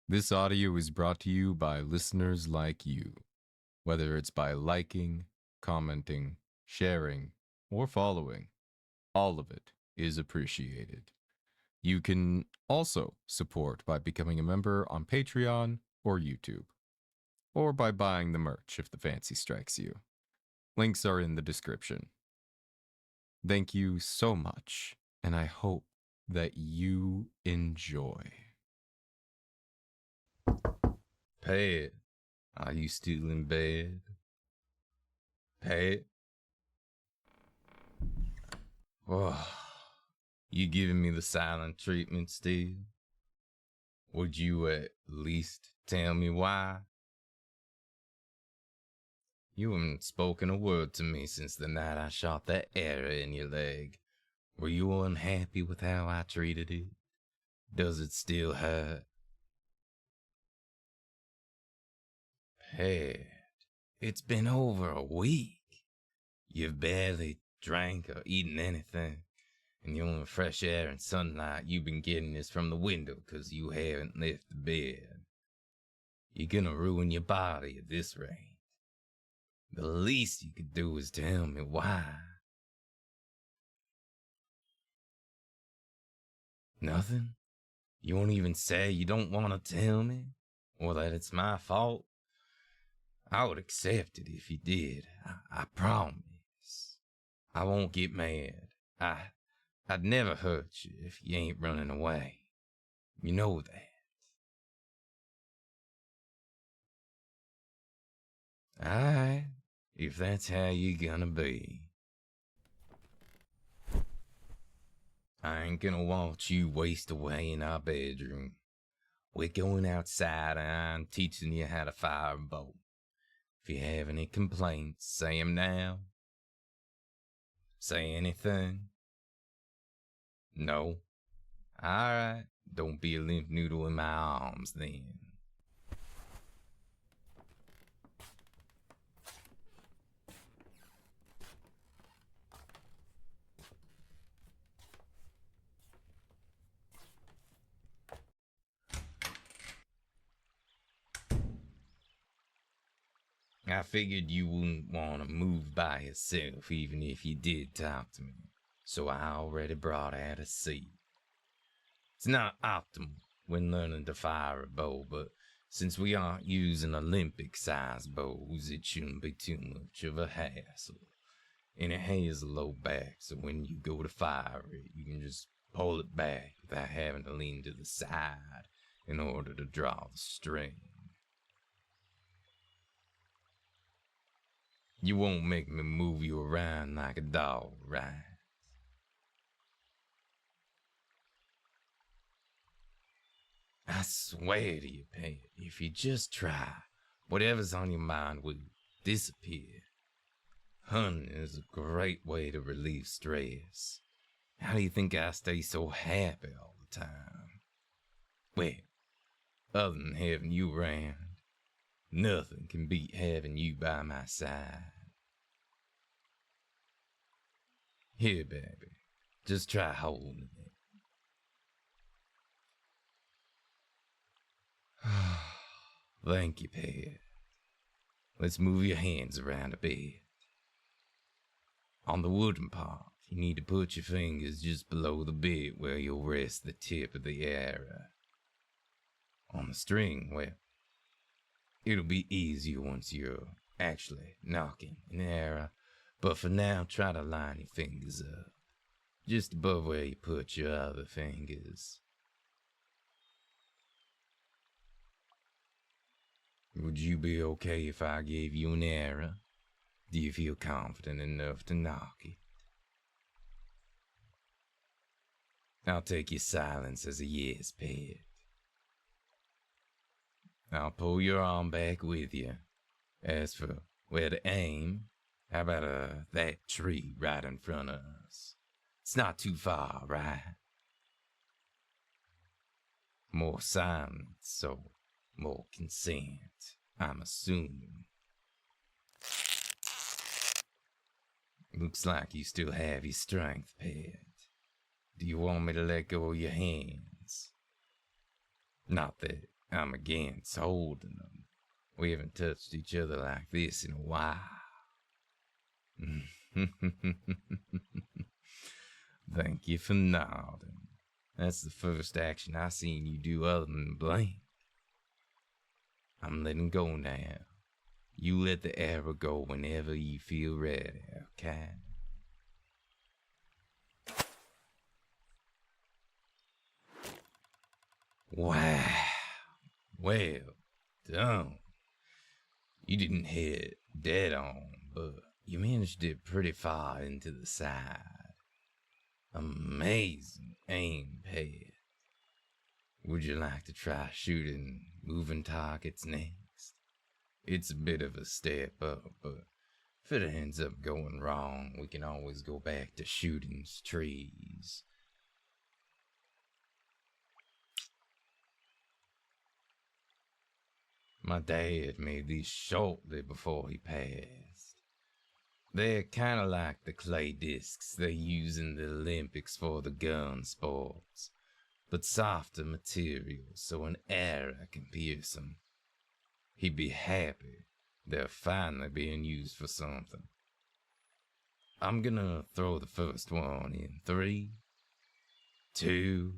This audio is brought to you by listeners like you. Whether it's by liking, commenting, sharing, or following, all of it is appreciated. You can also support by becoming a member on Patreon or YouTube, or by buying the merch if the fancy strikes you. Links are in the description. Thank you so much, and I hope that you enjoy. Pat, are you still in bed? Pat? Oh, you giving me the silent treatment still? Would you at least tell me why? You haven't spoken a word to me since the night I shot that arrow in your leg. Were you unhappy with how I treated it? Does it still hurt? Pat, it's been over a week. You've barely drank or eaten anything, and the only fresh air and sunlight you've been getting is from the window 'cause you haven't left the bed. You're gonna ruin your body at this rate. The least you could do is tell me why. Nothing? You won't even say you don't want to tell me? Or that it's my fault? I would accept it if you did. I promise. I won't get mad. I'd never hurt you if you ain't running away. You know that. Alright, if that's how you're gonna be. I ain't gonna watch you waste away in our bedroom. We're going outside and I'm teaching you how to fire a bow. If you have any complaints, say 'em now. Say anything? No? Alright, don't be a limp noodle in my arms then. I figured you wouldn't want to move by yourself even if you did talk to me, so I already brought out a seat. It's not optimal when learning to fire a bow, but since we aren't using Olympic-sized bows, it shouldn't be too much of a hassle. And it has a low back, so when you go to fire it, you can just pull it back without having to lean to the side in order to draw the string. You won't make me move you around like a dog, right? I swear to you, Pat, if you just try, whatever's on your mind will disappear. Hunting is a great way to relieve stress. How do you think I stay so happy all the time? Well, other than having you around, nothing can beat having you by my side. Here, baby, just try holding it. Thank you, Pat. Let's move your hands around a bit. On the wooden part, you need to put your fingers just below the bit where you'll rest the tip of the arrow. On the string, well, it'll be easier once you're actually knocking an arrow, but for now, try to line your fingers up, just above where you put your other fingers. Would you be okay if I gave you an arrow? Do you feel confident enough to knock it? I'll take your silence as a yes, Pat. I'll pull your arm back with you. As for where to aim, how about that tree right in front of us? It's not too far, right? More silence, so more consent, I'm assuming. Looks like you still have your strength, Pat. Do you want me to let go of your hands? Not that I'm against holding them. We haven't touched each other like this in a while. Thank you for nodding. That's the first action I seen you do other than blink. I'm letting go now. You let the arrow go whenever you feel ready, okay? Wow. Well done. You didn't hit dead on, but you managed it pretty far into the side. Amazing aim, Pet. Would you like to try shooting moving targets next? It's a bit of a step up, but if it ends up going wrong, we can always go back to shooting trees. My dad made these shortly before he passed. They're kind of like the clay discs they use in the Olympics for the gun sports, but softer material so an arrow can pierce them. He'd be happy they're finally being used for something. I'm gonna throw the first one in 3, 2...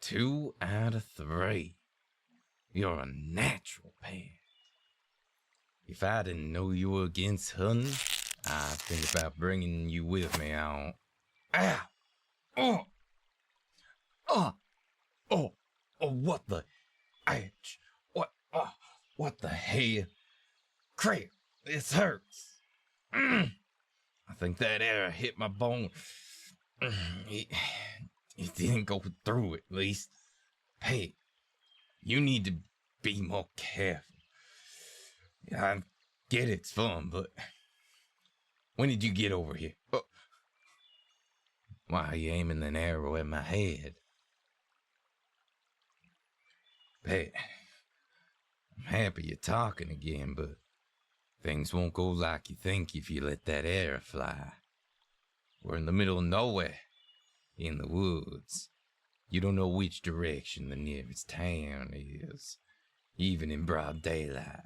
Two out of 3. You're a natural, Pet. If I didn't know you were against hunting, I'd think about bringing you with me on... Ow! Oh! Oh! Oh! Oh, what the... Ouch! What... Oh, what the hell? Crap! This hurts! I think that arrow hit my bone. It didn't go through at least. Pet, you need to be more careful. I get it's fun, but when did you get over here? Oh. Why are you aiming an arrow at my head? Pet, I'm happy you're talking again, but things won't go like you think if you let that arrow fly. We're in the middle of nowhere, in the woods. You don't know which direction the nearest town is, even in broad daylight.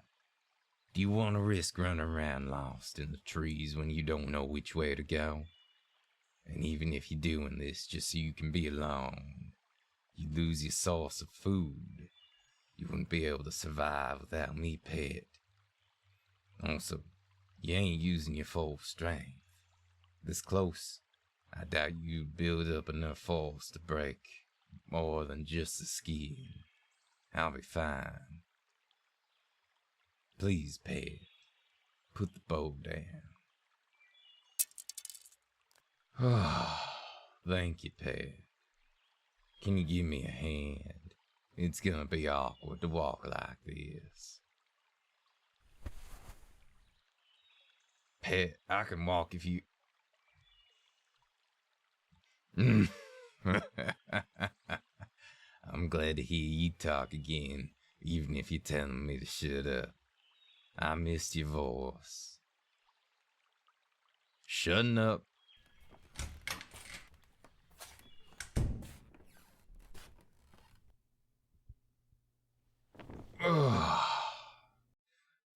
Do you want to risk running around lost in the trees when you don't know which way to go? And even if you're doing this just so you can be alone, you lose your source of food. You wouldn't be able to survive without me, Pet. Also, you ain't using your full strength. This close, I doubt you'd build up enough force to break more than just the skin. I'll be fine. Please, Pet, put the bow down. Thank you, Pet. Can you give me a hand? It's gonna be awkward to walk like this. Pet, I can walk if you... I'm glad to hear you talk again, even if you're telling me to shut up. I missed your voice. Shutting up.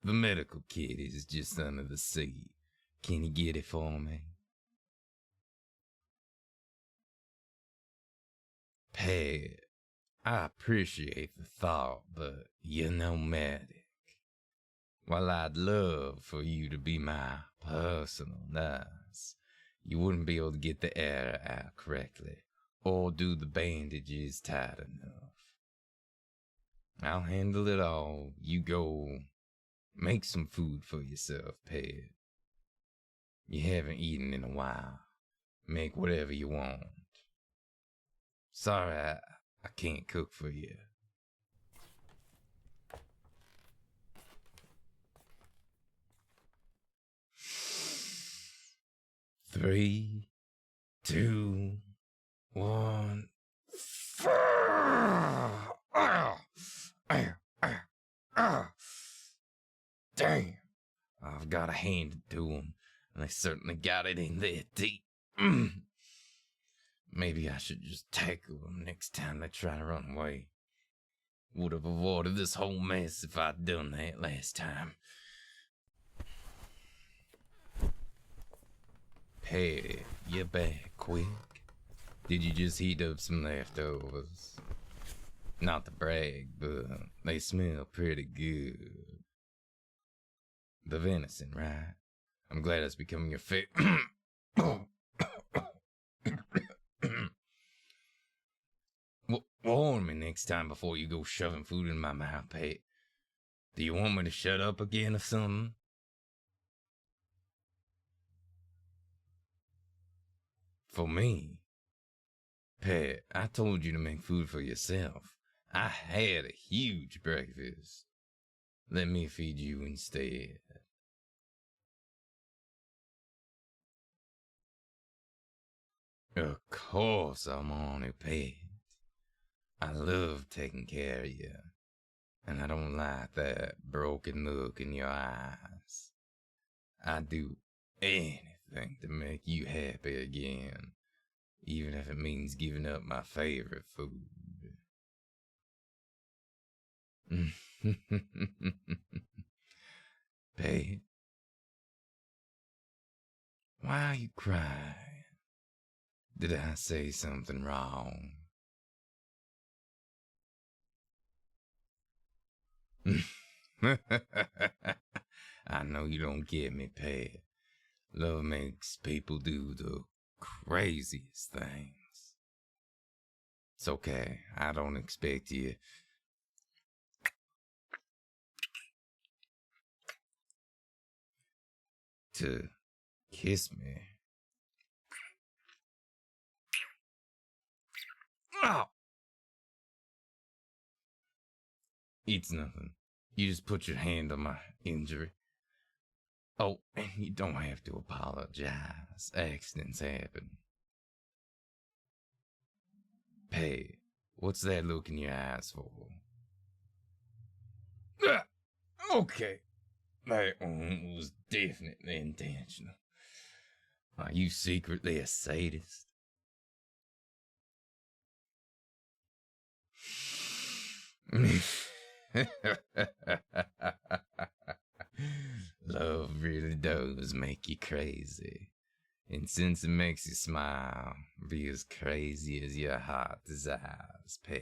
The medical kit is just under the seat. Can you get it for me? Pet, I appreciate the thought, but you're no medic. While I'd love for you to be my personal nurse, you wouldn't be able to get the arrow out correctly, or do the bandages tight enough. I'll handle it all. You go make some food for yourself, Pet. You haven't eaten in a while. Make whatever you want. Sorry, I can't cook for you. 3, 2, 1. Damn. I've got to hand it to them, and they certainly got it in their teeth. Maybe I should just tackle them next time they try to run away. Would have avoided this whole mess if I'd done that last time. Hey, you back quick? Did you just heat up some leftovers? Not to brag, but they smell pretty good. The venison, right? I'm glad it's becoming your favorite. Warn me next time before you go shoving food in my mouth, Pat. Do you want me to shut up again or something? For me? Pat, I told you to make food for yourself. I had a huge breakfast. Let me feed you instead. Of course I'm on it, Pat. I love taking care of you, and I don't like that broken look in your eyes. I'd do anything to make you happy again, even if it means giving up my favorite food. Pat, why are you crying? Did I say something wrong? I know you don't get me, Pat. Love makes people do the craziest things. It's okay. I don't expect you to kiss me. Oh! It's nothing. You just put your hand on my injury. Oh, and you don't have to apologize. Accidents happen. Hey, what's that look in your eyes for? Okay. That one was definitely intentional. Are you secretly a sadist? Love really does make you crazy. And since it makes you smile, be as crazy as your heart desires, Pat.